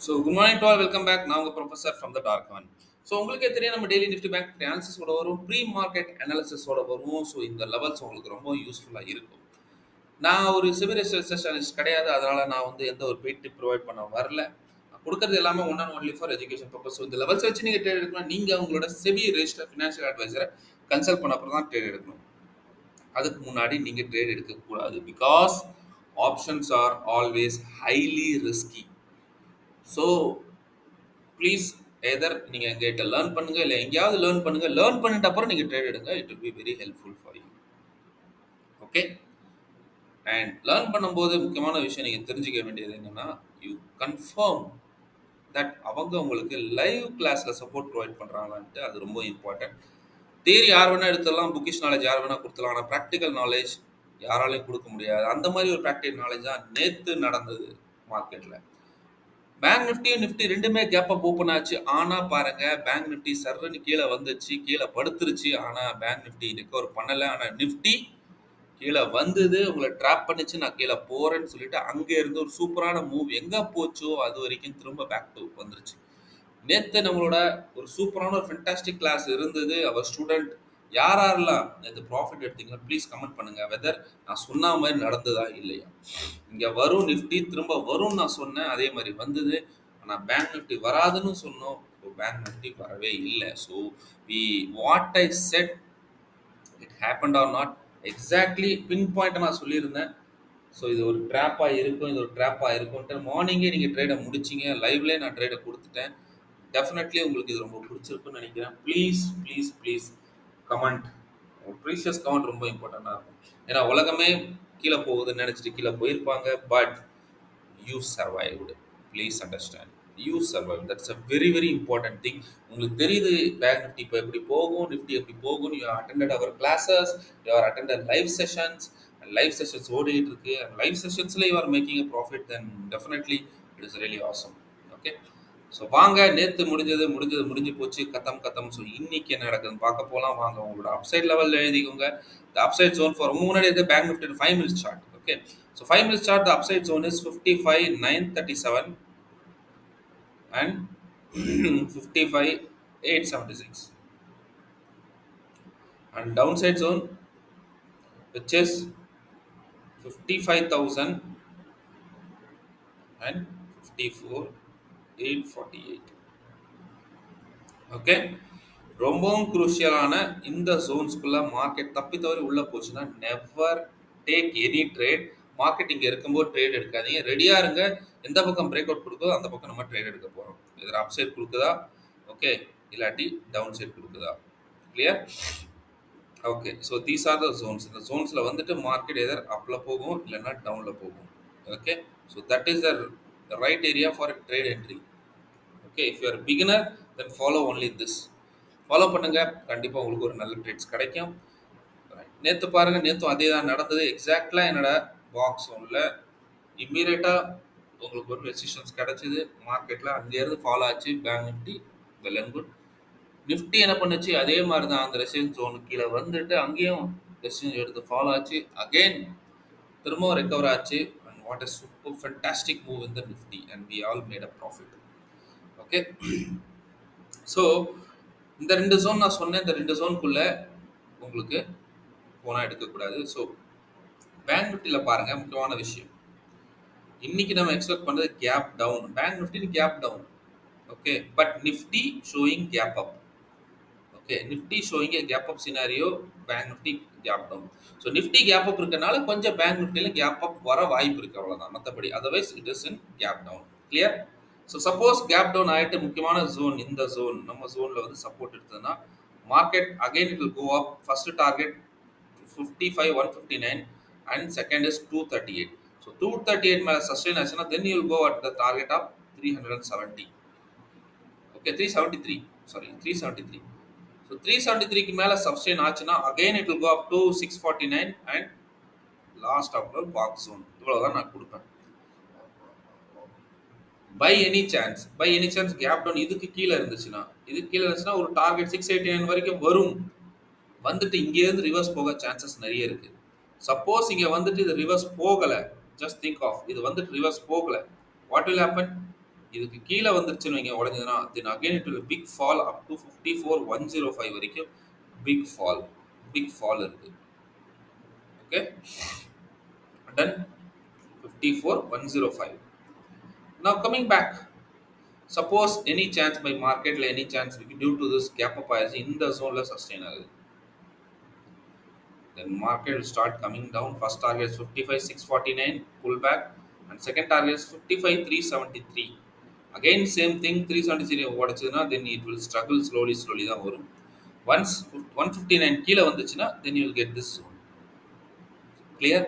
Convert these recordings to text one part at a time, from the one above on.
So good morning to all welcome back. நான் உங்கள் professor from the dark one. So உங்களுக்கே தெரியும் நம்ம டெய்லி நிஃப்டி பேங்க் அனாலிசிஸோட வரும், ப்ரீ மார்க்கெட் அனாலிசிஸோட வரும். ஸோ இந்த லெவல்ஸ் உங்களுக்கு ரொம்ப யூஸ்ஃபுல்லாக இருக்கும். நான் ஒரு சிவில் ரிசர்ச் அனலிஸ்ட் கிடையாது, அதனால நான் எந்த ஒரு பெய்ட் டிப் ப்ரொவைட் பண்ண வரல. நான் கொடுக்கறது எல்லாமே one and only for education purpose. So இந்த லெவல்ஸ் வச்சு நீங்கள் ட்ரேட் எடுக்கணும். நீங்கள் உங்களோட செபி ரெஜிஸ்டர் ஃபினான்ஷியல் அட்வைசரை கன்சல்ட் பண்ண அப்புறம் தான் ட்ரேட் எடுக்கணும். அதுக்கு முன்னாடி நீங்கள் ட்ரேட் எடுக்கக்கூடாது. Because options are always highly risky. So please either நீங்கள் எங்ககிட்ட லேர்ன் பண்ணுங்க, இல்லை எங்கேயாவது லேர்ன் பண்ணுங்க. லேர்ன் பண்ணிட்ட அப்புறம் நீங்கள் ட்ரேட் எடுங்க. It will be very helpful for you. Okay. And learn பண்ணும்போது முக்கியமான விஷயம் நீங்கள் தெரிஞ்சுக்க வேண்டியது என்னன்னா, யூ கன்ஃபார்ம் தட் அவங்க உங்களுக்கு லைவ் கிளாஸில் சப்போர்ட் ப்ரொவைட் பண்ணுறாங்களான்ட்டு. அது ரொம்ப இம்பார்ட்டன்ட். தியரி யார் வேணால் எடுத்துடலாம், புக்கிஷ் நாலேஜ் யார் வேணால் கொடுத்துலாம். ஆனால் ப்ராக்டிக்கல் நாலேஜ் யாராலையும் கொடுக்க முடியாது. அந்த மாதிரி ஒரு ப்ராக்டிக்கல் நாலேஜ் தான் நேற்று நடந்தது மார்க்கெட்டில். பேங்க் நிஃப்டி நிஃப்டி ரெண்டுமே கேப் அப் ஓப்பன் ஆச்சு. ஆனால் பாருங்க, பேங்க் நிஃப்டி சர்ன்னு கீழே வந்துச்சு, கீழே படுத்துருச்சு. ஆனால் பேங்க் நிஃப்டி ரெக்கவர் பண்ணலை. ஆனால் நிஃப்டி கீழே வந்தது, உங்களை ட்ராப் பண்ணிச்சு. நான் கீழே போறேன்னு சொல்லிட்டு அங்கே இருந்து ஒரு சூப்பரான மூவ் எங்கே போச்சோ அது வரைக்கும் திரும்ப பேக் டு வந்துருச்சு. நேற்று நம்மளோட ஒரு சூப்பரான ஒரு ஃபென்டாஸ்டிக் கிளாஸ் இருந்தது. அவர் ஸ்டூடெண்ட் யாரெல்லாம் நேற்று ப்ராஃபிட் எடுத்தீங்களா ப்ளீஸ் கமெண்ட் பண்ணுங்க. வெதர் நான் சொன்ன மாதிரி நடந்ததா இல்லையா. இங்கே வரும் நிஃப்டி திரும்ப வரும்னு நான் சொன்னேன், அதே மாதிரி வந்தது. ஆனால் பேங்க் நிஃப்டி வராதுன்னு சொன்னோம், பேங்க் நிஃப்டி வரவே இல்லை. So we what I said it happened or not exactly pinpoint நான் சொல்லியிருந்தேன். ஸோ இது ஒரு ட்ராப்பாக இருக்கும், இது ஒரு ட்ராப்பாக இருக்கும்ட்டு மார்னிங்கே நீங்கள் ட்ரேடை முடிச்சிங்க. லைவ்லேயே நான் ட்ரேடை கொடுத்துட்டேன். டெஃபினெட்லி உங்களுக்கு இது ரொம்ப பிடிச்சிருக்குன்னு நினைக்கிறேன். Please please please comment. Precious comment ரொம்ப இம்பார்ட்டண்ட்டாக இருக்கும். ஏன்னா உலகமே கீழே போகுதுன்னு நினச்சிட்டு கீழே போயிருப்பாங்க. But you survived. Please understand, you survive. That's a very very important thing. உங்களுக்கு தெரியுது பேங்க் நிஃப்டி இப்போ எப்படி போகும், நிஃப்டி எப்படி போகும். You attended our classes, you are attended live sessions. Live sessions ஓடிட்டு இருக்கு. லைவ் செஷன்ஸ்ல you are making a profit, then definitely it is really awesome. Okay. So வாங்க, நேற்று முடிஞ்சு போச்சு, கத்தம். ஸோ இன்னைக்கு என்ன நடக்குதுன்னு பார்க்க போகலாம். வாங்க, உங்களோட அப்சைட் லெவலில் எழுதிக்கோங்க. த அப்சைட் ஜோன் ஃபார் முன்னாடி இருக்க bank Nifty 5 minutes chart. Okay. So 5 minutes chart, the upside zone is 55,937 and 55,876. And downside zone, which is 55,000 and 54,848. Okay. ரொம்பவும் குரூஷியலான இந்த ஜோன்ஸ்குள்ள மார்க்கெட் தப்பி தவறி உள்ள போச்சுன்னா never take any trade. Market இங்கே இருக்கும்போது ட்ரேட் எடுக்காதீங்க. ரெடியாக இருங்க. எந்த பக்கம் பிரேக் அவுட் கொடுக்குதோ அந்த பக்கம் நம்ம ட்ரேட் எடுக்க போகிறோம். இதில் அப் சைட் கொடுக்குதா, ஓகே, இல்லாட்டி டவுன் சைட் கொடுக்குதா. Clear? Okay. So these are the zones. இந்த ஜோன்ஸில் வந்துட்டு மார்க்கெட் எதர் அப்பில் போகும், இல்லைன்னா டவுனில் போகும். Okay. So that is the right area for trade entry. Okay. If you R beginner then follow only this. Follow பண்ணுங்க, கண்டிப்பாக உங்களுக்கு ஒரு நல்ல ட்ரேட்ஸ் கிடைக்கும். நேற்று பாருங்க, நேற்றும் அதே தான் நடந்தது. எக்ஸாக்டாக என்னோட பாக்ஸ் ஒன்ல இம்மீடியட்டாக உங்களுக்கு ஒரு ரெசிஸ்டன்ஸ் கிடைச்சிது. மார்க்கெட்டில் அங்கேருந்து ஃபாலோ ஆச்சு. Bank Nifty well and good. Nifty என்ன பண்ணுச்சு, அதே மாதிரி தான் அந்த ரெசிஸ்டன்ஸ் ஜோனுக்கு கீழே வந்துட்டு அங்கேயும் ரெசிஸ்டன்ஸ் எடுத்து ஃபாலோ ஆச்சு. அகெயின் திரும்பவும் ரெக்கவர் ஆச்சு. And what is super fantastic move in the Nifty and we all made a profit. Okay. So இந்த ரெண்டு ஜோன் நான் சொன்னேன், இந்த ரெண்டு ஜோனுக்குள்ளே உங்களுக்கு போனால் எடுக்கக்கூடாது. ஸோ பேங்க் நிஃப்டியில் பாருங்கள், முக்கியமான விஷயம் இன்னைக்கு நம்ம எக்ஸ்பெக்ட் பண்ணுறது gap down. Bank Nifty gap down. Okay. But Nifty showing gap up. Okay. Nifty showing a gap up scenario, bank Nifty gap down. So Nifty gap up இருக்கனால கொஞ்சம் பேங்க் நிஃப்டியில் கேப் அப் வர வாய்ப்பு இருக்குது, அவ்வளோதான். மற்றபடி otherwise it is in gap down. Clear? So suppose gap down ஆகிட்டு முக்கியமான ஜோன், இந்த ஜோன் நம்ம ஜோனில் வந்து சப்போர்ட் எடுத்ததுன்னா market again it will go up. First target 55,159 and second is 238. So 238 மேல sustain ஆச்சுன்னா then you will go at the target of 370. Okay, 373. Sorry, 373. So 373 மேல sustain ஆச்சுன்னா again it will go up to 649 and last of the box zone. இவ்வளவுதான் நான் கொடுப்பேன். By any chance gap down இதுக்கு கீழே இருந்துச்சுன்னா ஒரு டார்கெட் 689 வரைக்கும் வரும். வந்துட்டு இங்கேருந்து ரிவர்ஸ் போக சான்சஸ் நிறைய இருக்கு. சப்போஸ் இங்கே வந்துட்டு இது ரிவர்ஸ் போகலை, ஜஸ்ட் திங்க் ஆஃப் இது வந்துட்டு ரிவர்ஸ் போகலை, வாட் வில் ஹேப்பன்? இதுக்கு கீழ வந்துருச்சுன்னு வைங்க உடைஞ்சதுன்னா, then again it will big fall up to 54,105 வரைக்கும் பிக் ஃபால். பிக் ஃபால் இருக்கு. Okay. Done. 54,105. Now coming back. Suppose any chance by market any chance due to this gap up ஆயிடுச்சு இந்த zone sustain ஆகுது. Then market will start coming down. First target is 55,649 pull back and second target is 55,373. Again same thing 373 உடைச்சதுன்னா then it will struggle slowly தான் வரும். Once 159 கீழ வந்துச்சுன்னா then you will get this zone. Clear?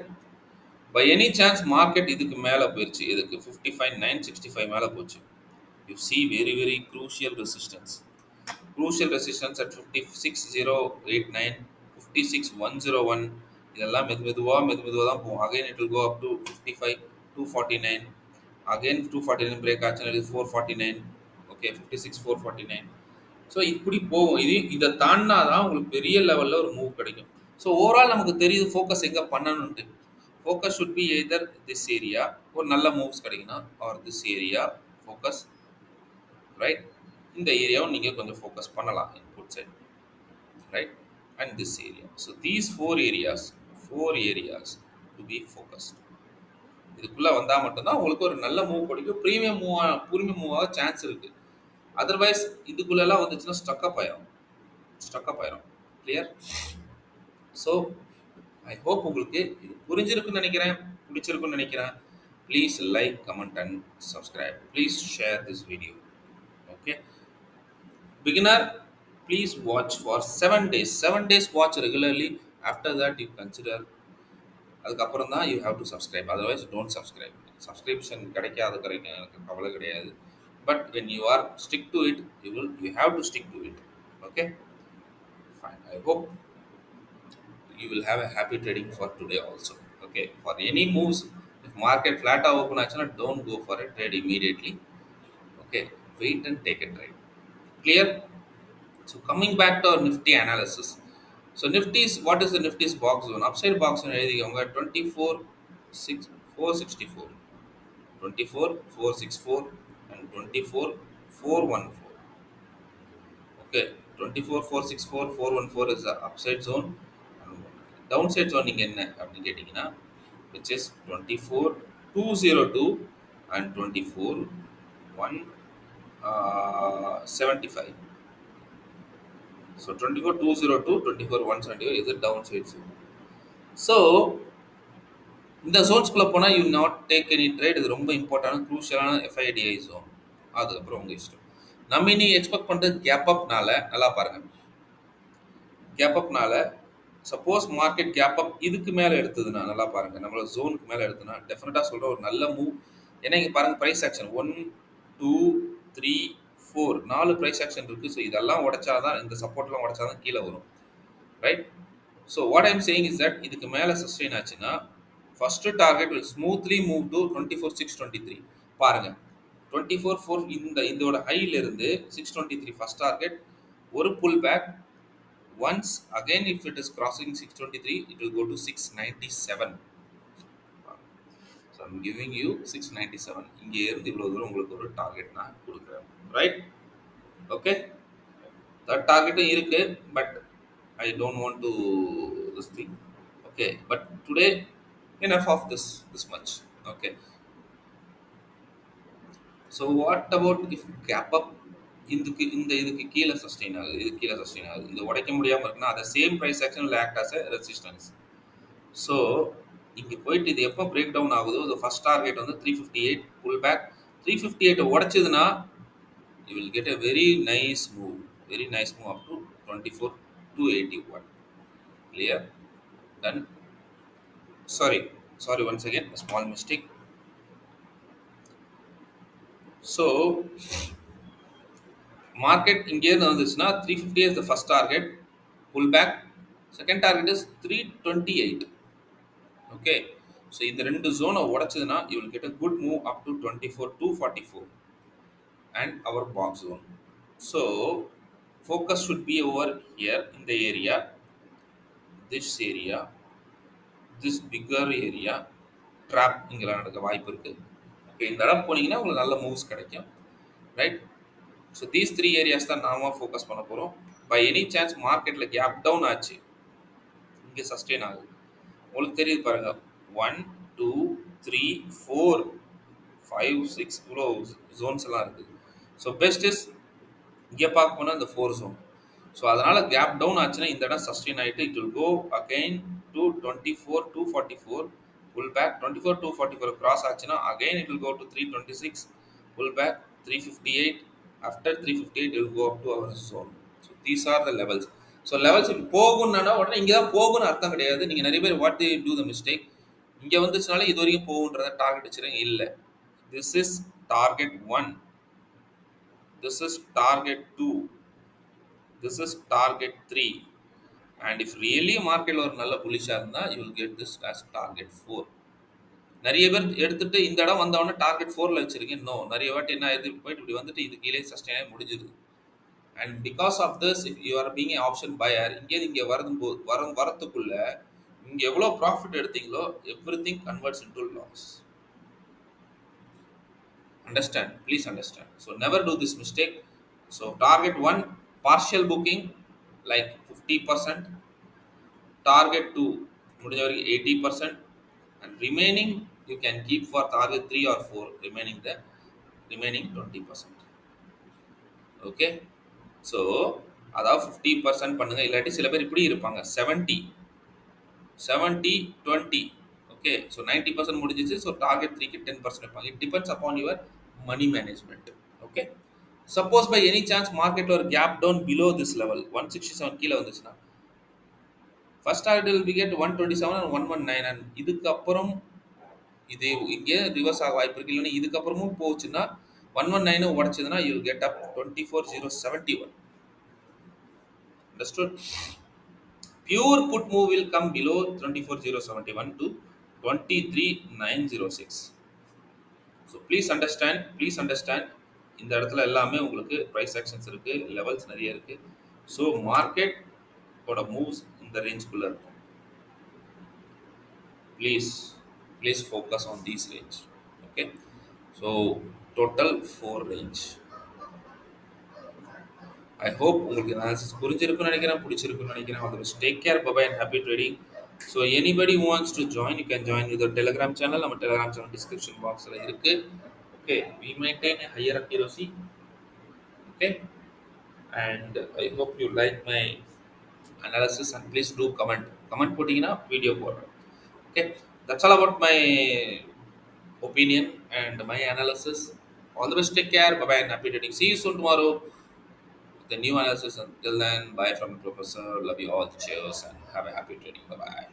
By any chance market இதுக்கு மேல போயிருச்சு இதுக்கு 55,965 மேல போச்சு. You see very crucial resistance. Crucial resistance at 56,089, 56,101. இதெல்லாம் மெதுவா தான் போகும். Again it will go up to 55,249. Again 249 break ஆச்சுன்னா 449. Okay, 56,449. ஸோ இப்படி போகும். இதை தாண்டினா தான் உங்களுக்கு பெரிய லெவலில் ஒரு மூவ் கிடைக்கும். ஸோ ஓவரால் நமக்கு தெரியுது ஃபோக்கஸ் எங்கே பண்ணணுன்ட்டு. Focus should be either this area ஒரு நல்ல மூவ்ஸ் கிடைக்கணும் or this area focus right. இந்த ஏரியாவும் நீங்கள் கொஞ்சம் ஃபோக்கஸ் பண்ணலாம் input side right and this area. So these four areas to be focused. இதுக்குள்ளே வந்தால் மட்டும்தான் உங்களுக்கு ஒரு நல்ல மூவ் கிடைக்கும். ப்ரீமியம் மூவ் ஆக சான்ஸ் இருக்குது. அதர்வைஸ் இதுக்குள்ளெல்லாம் வந்துச்சுன்னா ஸ்டக்கப் ஆயிரும். கிளியர்? ஸோ ஐ ஹோப் உங்களுக்கு இது புரிஞ்சிருக்குன்னு நினைக்கிறேன், பிடிச்சிருக்குன்னு நினைக்கிறேன். Please like, comment and subscribe. Please share this video. Okay. Beginner, please watch for 7 days. 7 days watch regularly. After that you consider. அதுக்கப்புறம் தான் you have to subscribe. Otherwise don't subscribe. Subscription கிடைக்காத எனக்கு கவலை கிடையாது. But when you are stick to it, you have to stick to it. Okay, fine. I hope you will have a happy trading for today also. Okay, for any moves, if market flat open actually, don't go for a trade immediately. Okay, wait and take a trade. Clear? So coming back to our Nifty analysis. So Nifty's, what is the Nifty's box zone? Upside box zone 24,464, 24,464 and 24,414. Okay, 24,464, 414 is the upside zone. Downside zone என்ன அப்படின்னு கேட்டிங்கன்னா, which is 24,202 and 24,175. So 24,202, 24,175 is the downside zone. So இந்த ஜோன்ஸ்குள்ளே போனால் you not take any trade. இது ரொம்ப இம்பார்ட்டன்டான க்ரூஷியலான FIDI zone. அதுக்கப்புறம் உங்கள் இஷ்டம். நம்ம இனி எக்ஸ்பெக்ட் பண்ணுறது கேப் அப்னால, நல்லா பாருங்கள், கேப் அப்னால சப்போஸ் மார்க்கெட் கேப் அப் இதுக்கு மேலே எடுத்ததுன்னா, நல்லா பாருங்கள், நம்மளோட ஜோனுக்கு மேலே எடுத்ததுன்னா டெஃபினட்டாக சொல்கிற ஒரு நல்ல மூவ். ஏன்னா இங்கே பாருங்கள் ப்ரைஸ் ஆக்ஷன் 1, 2, 3, 4 4 ப்ரைஸ் ஆக்ஷன் இருக்குது. ஸோ இதெல்லாம் உடைச்சாதான், இந்த சப்போர்ட்லாம் உடைச்சாதான் கீழே வரும். Right? So what I'm saying is that இதுக்கு மேலே சஸ்டெயின் ஆச்சுன்னா first target will smoothly move to 24,623. பாருங்க 24,4 இதோட ஹைல இருந்து 623 first target ஒரு pull back. Once again if it is crossing 623 it will go to 697. So I'm giving you 697. இங்க இருந்து இவ்வளவு தூரம் உங்களுக்கு ஒரு டார்கெட் நான் கொடுக்கிறேன். ரைட்? ஓகே, that target இருக்கு, but I don't want to this thing. Okay, but today enough of this much. Okay, so what about if gap up இதுக்கு கீழே சஸ்டெயின் ஆகுது, இது கீழே சஸ்டெயின் ஆகுது, இது உடைக்க முடியாமல் இருக்குன்னா அதை same price action will act as a resistance. So இங்கே போயிட்டு இது எப்போ பிரேக் டவுன் ஆகுதோ இது ஃபர்ஸ்ட் டார்கெட் வந்து 358 புல் பேக். 358 உடைச்சதுன்னா you will get a very nice move up to 24,281. Clear? Done. Sorry, once again a small mistake. So market இங்கே இருந்து வந்துச்சுன்னா 350 is the first target, pull back. Second target is 328. Okay, so இந்த ரெண்டு zone உடைச்சதுன்னா you will get a good move up to 24,244 and our box zone. So focus should be over here in the area, this bigger area. Trap இங்கே நடக்க வாய்ப்பு இருக்கு. Okay, இந்த இடம் போனீங்கன்னா உங்களுக்கு நல்ல மூவ்ஸ் கிடைக்கும். ரைட்? ஸோ தீஸ் 3 ஏரியாஸ் தான் நாம ஃபோக்கஸ் பண்ண போறோம். பை எனி சான்ஸ் மார்க்கெட்ல கேப் டவுன் ஆச்சு. இங்க சஸ்டெயின் ஆகுது. உங்களுக்கு தெரியுது பாருங்க. 1, 2, 3, 4, 5, 6 இவ்வளோ ஜோன்ஸ் எல்லாம் இருக்கு. ஸோ பெஸ்ட் இஸ் இங்கே பார்க்க போனால் இந்த 4 ஜோன். ஸோ அதனால கேப் டவுன் ஆச்சுன்னா இந்த இடம் சஸ்டெயின் ஆகிட்டு it will go again to 24 244 pull back 24 244 cross ஆச்சுன்னா again it will go to 326 pull back 358 after 358 it will go up to our zone. So these are the levels. So levels இப்படி போகும்னா உடனே இங்கே தான் போகும்னு அர்த்தம் கிடையாது. நீங்கள் நிறைய பேர் what they do the mistake, இங்கே வந்துச்சுனாலே இது வரைக்கும் போகுன்றத டார்கெட் வச்சுருங்க. இல்லை, this is target 1, this is target 2, this is target 3, and if really market ஒரு நல்ல புலிஷா இருந்தா you will get this as target 4. நிறைய பேர் எடுத்துட்டு இந்த இடம் வந்தவொடனே டார்கெட் 4ல வச்சிருக்கீங்க. நோ, நிறைய வாட்டி என்ன ஆயிடுது, போயிட்டு இப்படி வந்துட்டு இது கீழே சஸ்டெயின் ஆகி முடிஞ்சிருது. And because of this if you are being option buyer, இங்கே வரதுக்குள்ள இங்க எவ்வளோ ப்ராஃபிட் எடுத்தீங்களோ everything converts into loss. Understand, please understand. So never do this mistake. So target 1 partial booking like 50%, target 2 முடிஞ்ச வரைக்கும் 80%, and remaining you can keep for target 3 or 4, remaining 20%. Okay, so அதாவது 50% பண்ணுங்க. இல்லாட்டி சில பேர் இப்படி இருப்பாங்க 70 20. okay, so 90% முடிஞ்சிச்சு. so target 3 க்கு 10% வைப்பாங்க. it depends upon your money management. okay, suppose by any chance market or gap down below this level 167 கீழ வந்துச்சுனா first target will be get 127 and 119, and இதுக்கு அப்புறம் இது இங்கே ரிவர்ஸ் ஆக வாய்ப்பு இருக்கு. இல்லைன்னா இதுக்கு அப்புறமும் போச்சுன்னா 119 உடைச்சதுன்னா you will get up 24071. understood? Pure put move will come below 24071 to 23906. so please understand இந்த இடத்துல எல்லாமே உங்களுக்கு price actions இருக்கு, levels நிறைய இருக்கு. so market ஓட moves இந்த ரேஞ்சுக்குள்ள இருக்கும். please focus on these range. okay, so total 4 range. I hope உங்களுக்கு analysis புரிஞ்சிருக்கும்னு நினைக்கிறேன், பிடிச்சிருக்கும்னு நினைக்கிறேன். all the best, take care, bye bye and happy trading. so anybody who wants to join, you can join with the telegram channel. நம்ம telegram channel description boxல இருக்கு. okay, we maintain a higher accuracy. okay, and I hope you like my analysis, and please do comment போட்டீங்கன்னா video போடுறேன். okay, that's all about my opinion and my analysis. all the best, take care, bye bye and happy trading. see you soon tomorrow with a new analysis. Until then, bye from the professor. Love you all. Cheers and have a happy trading. Bye bye.